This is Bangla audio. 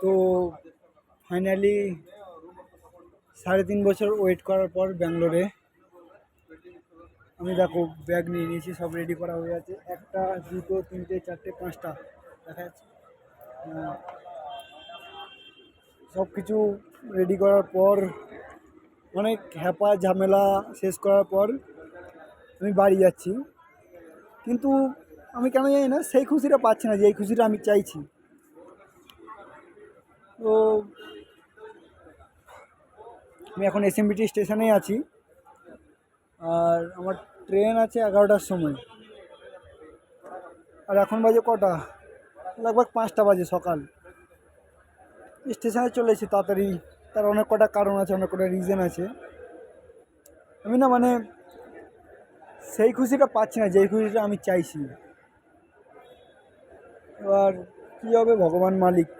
তো ফাইনালি 3.5 বছর ওয়েট করার পর ব্যাঙ্গালোরে আমি দেখো ব্যাগ নিয়ে নিয়েছি, সব রেডি করা হয়ে আছে। 1 2 3 4 5টা দেখা যাচ্ছে। সব কিছু রেডি করার পর অনেক হ্যাপা ঝামেলা শেষ করার পর আমি বাড়ি যাচ্ছি, কিন্তু আমি কেন জানি না সেই খুশিটা পাচ্ছি না, যে এই খুশিটা আমি চাইছি। তো আমি এখন এসএমবিটি স্টেশনেই আছি, আর আমার ট্রেন আছে 11টার সময়। আর এখন বাজে কটা, লগভগ 5টা বাজে সকাল। স্টেশনে চলে এসেছি তাড়াতাড়ি, তার অনেক কটা কারণ আছে, অনেক কটা রিজন আছে। আমি না মানে সেই খুশিটা পাচ্ছি না, যেই খুশিটা আমি চাইছি। এবার কী হবে ভগবান মালিক।